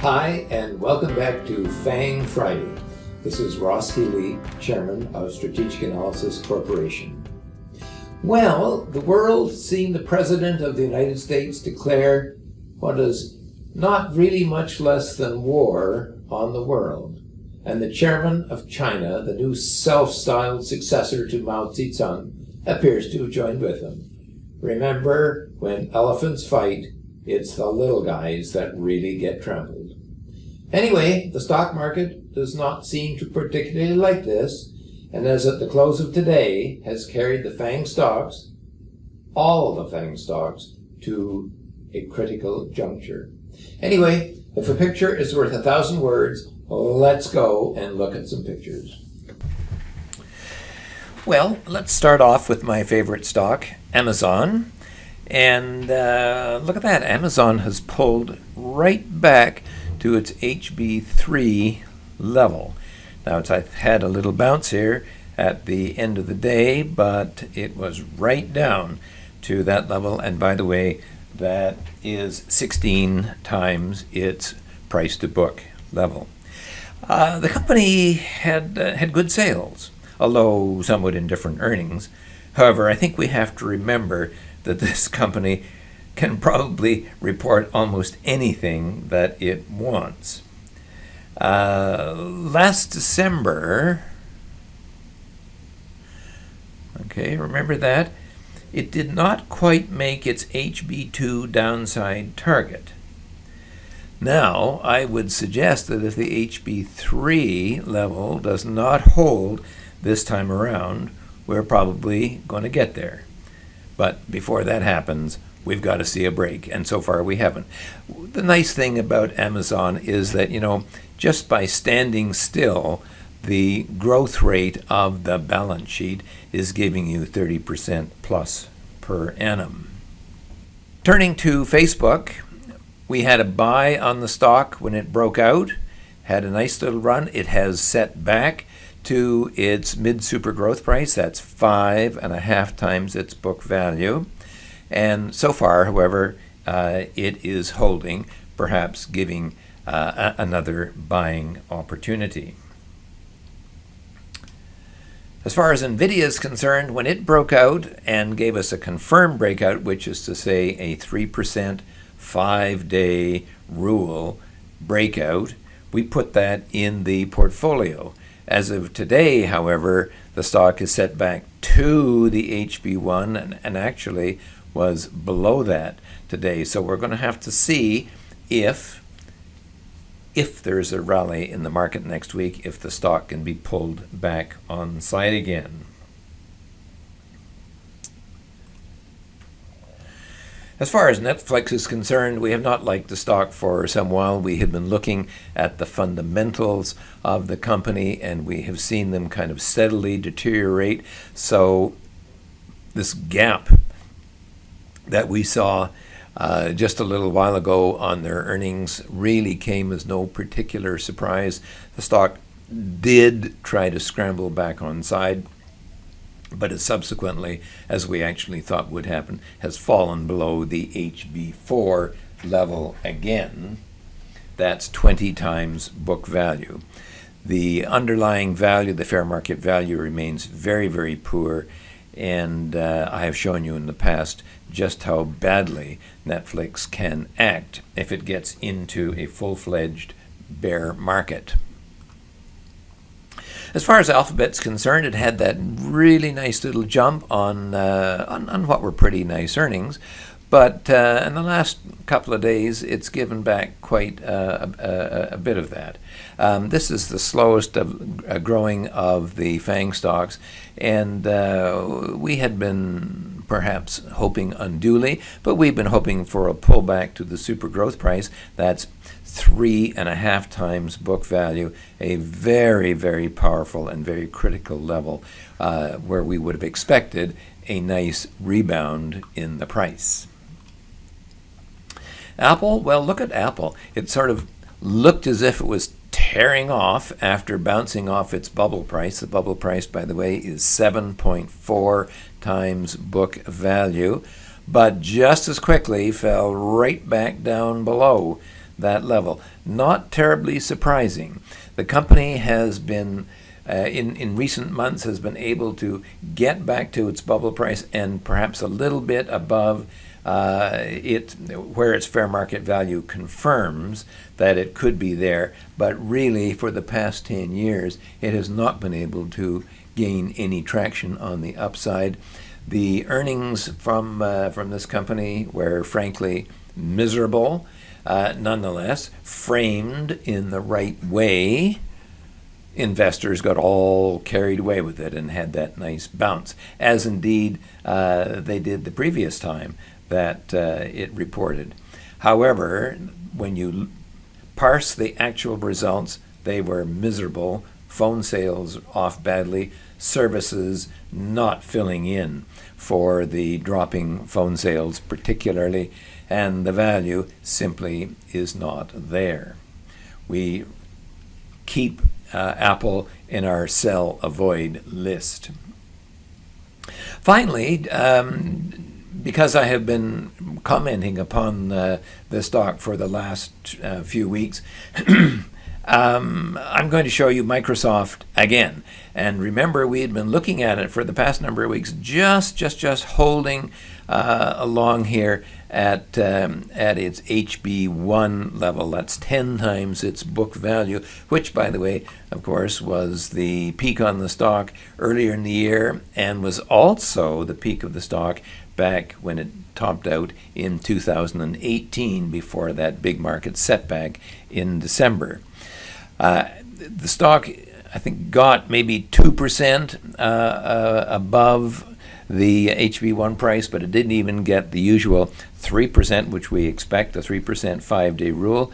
Hi, and welcome back to FANG Friday. This is Ross Healy, Chairman of Strategic Analysis Corporation. Well, the world's seen the President of the United States declare what is not really much less than war on the world. And the Chairman of China, the new self-styled successor to Mao Zedong, appears to have joined with him. Remember, when elephants fight, it's the little guys that really get trampled. Anyway, the stock market does not seem to particularly like this, and as at the close of today, has carried the FANG stocks, all of the FANG stocks, to a critical juncture. Anyway, if a picture is worth 1,000 words, let's go and look at some pictures. Well, let's start off with my favorite stock, Amazon. And look at that, Amazon has pulled right back to its HB3 level. Now it's had a little bounce here at the end of the day, but it was right down to that level. And by the way, that is 16 times its price to book level. The company had good sales, although somewhat indifferent earnings. However, I think we have to remember that this company can probably report almost anything that it wants. Last December, okay, remember that? It did not quite make its HB2 downside target. Now, I would suggest that if the HB3 level does not hold this time around, we're probably going to get there. But before that happens, we've got to see a break, and so far we haven't. The nice thing about Amazon is that, just by standing still, the growth rate of the balance sheet is giving you 30% plus per annum. Turning to Facebook, we had a buy on the stock when it broke out, had a nice little run. It has set back to its mid-super growth price. That's 5.5 times its book value. And so far, however, it is holding, perhaps giving another buying opportunity. As far as NVIDIA is concerned, when it broke out and gave us a confirmed breakout, which is to say a 3% 5-day rule breakout, we put that in the portfolio. As of today, however, the stock is set back to the HB1 and actually was below that today. So we're going to have to see if there's a rally in the market next week, if the stock can be pulled back on side again. As far as Netflix is concerned, we have not liked the stock for some while. We have been looking at the fundamentals of the company, and we have seen them kind of steadily deteriorate. So this gap that we saw just a little while ago on their earnings really came as no particular surprise. The stock did try to scramble back on side, but it subsequently, as we actually thought would happen, has fallen below the HB4 level again. That's 20 times book value. The underlying value, the fair market value, remains very, very poor, and I have shown you in the past just how badly Netflix can act if it gets into a full-fledged bear market. As far as Alphabet's concerned, it had that really nice little jump on what were pretty nice earnings, but in the last couple of days, it's given back quite a bit of that. This is the slowest growing of the FANG stocks, and we had been perhaps hoping unduly, but we've been hoping for a pullback to the super growth price. That's 3.5 times book value, a very, very powerful and very critical level where we would have expected a nice rebound in the price. Apple, well, look at Apple. It sort of looked as if it was tearing off after bouncing off its bubble price. The bubble price, by the way, is 7.4 times book value, but just as quickly fell right back down below that level. Not terribly surprising. The company has been, in recent months, has been able to get back to its bubble price and perhaps a little bit above where its fair market value confirms that it could be there. But really, for the past 10 years, it has not been able to gain any traction on the upside. The earnings from this company were frankly miserable. Nonetheless, framed in the right way, investors got all carried away with it and had that nice bounce, as indeed they did the previous time that it reported. However, when you parse the actual results, they were miserable. Phone sales off badly, services not filling in for the dropping phone sales particularly, and the value simply is not there. We keep Apple in our sell avoid list. Finally, because I have been commenting upon the stock for the last few weeks, I'm going to show you Microsoft again. And remember, we had been looking at it for the past number of weeks, just holding along here at its HB1 level. That's 10 times its book value, which, by the way, of course, was the peak on the stock earlier in the year and was also the peak of the stock back when it topped out in 2018 before that big market setback in December. The stock, I think, got maybe 2% above the HB1 price, but it didn't even get the usual 3%, which we expect, the 3% 5-day rule.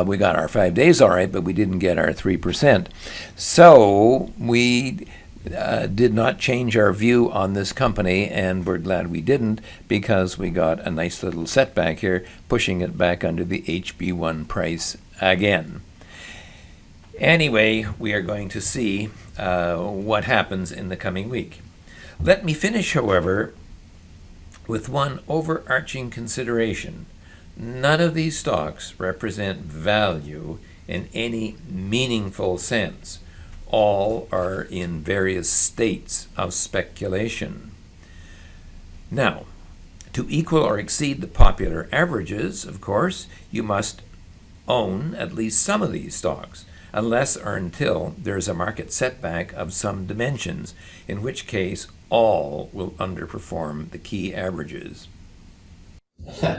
We got our 5 days all right, but we didn't get our 3%. So we did not change our view on this company, and we're glad we didn't, because we got a nice little setback here, pushing it back under the HB1 price again. Anyway, we are going to see what happens in the coming week. Let me finish, however, with one overarching consideration. None of these stocks represent value in any meaningful sense. All are in various states of speculation. Now, to equal or exceed the popular averages, of course, you must own at least some of these stocks, unless or until there is a market setback of some dimensions, in which case all will underperform the key averages.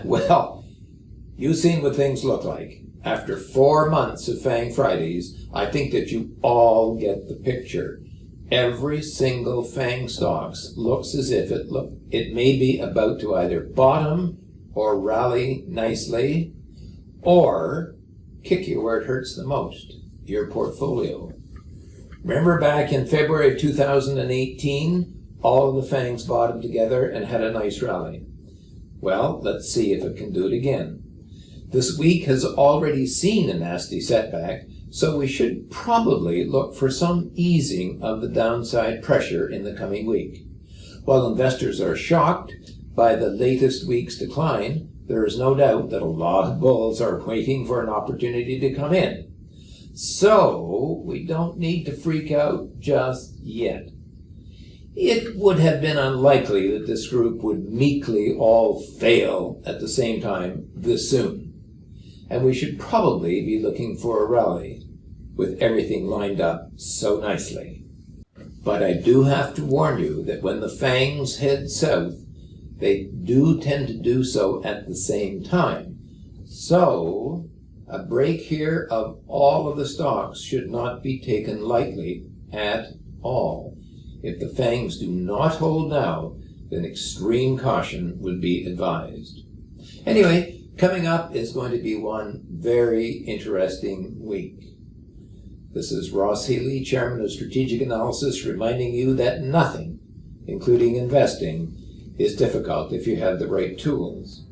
Well, you've seen what things look like. After 4 months of FANG Fridays, I think that you all get the picture. Every single FANG Stocks looks as if it may be about to either bottom or rally nicely, or kick you where it hurts the most, your portfolio. Remember back in February of 2018, all of the FANGs bottomed together and had a nice rally. Well, let's see if it can do it again. This week has already seen a nasty setback, so we should probably look for some easing of the downside pressure in the coming week. While investors are shocked by the latest week's decline, there is no doubt that a lot of bulls are waiting for an opportunity to come in. So we don't need to freak out just yet. It would have been unlikely that this group would meekly all fail at the same time this soon. And we should probably be looking for a rally with everything lined up so nicely. But I do have to warn you that when the FANGs head south, they do tend to do so at the same time. So a break here of all of the stocks should not be taken lightly at all. If the FANGs do not hold now, then extreme caution would be advised. Anyway, coming up is going to be one very interesting week. This is Ross Healy, Chairman of Strategic Analysis, reminding you that nothing, including investing, is difficult if you have the right tools.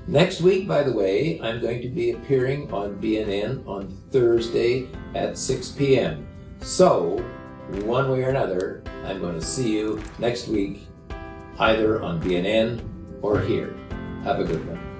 Next week, by the way, I'm going to be appearing on BNN on Thursday at 6 p.m. So, one way or another, I'm going to see you next week, either on BNN or here. Have a good one.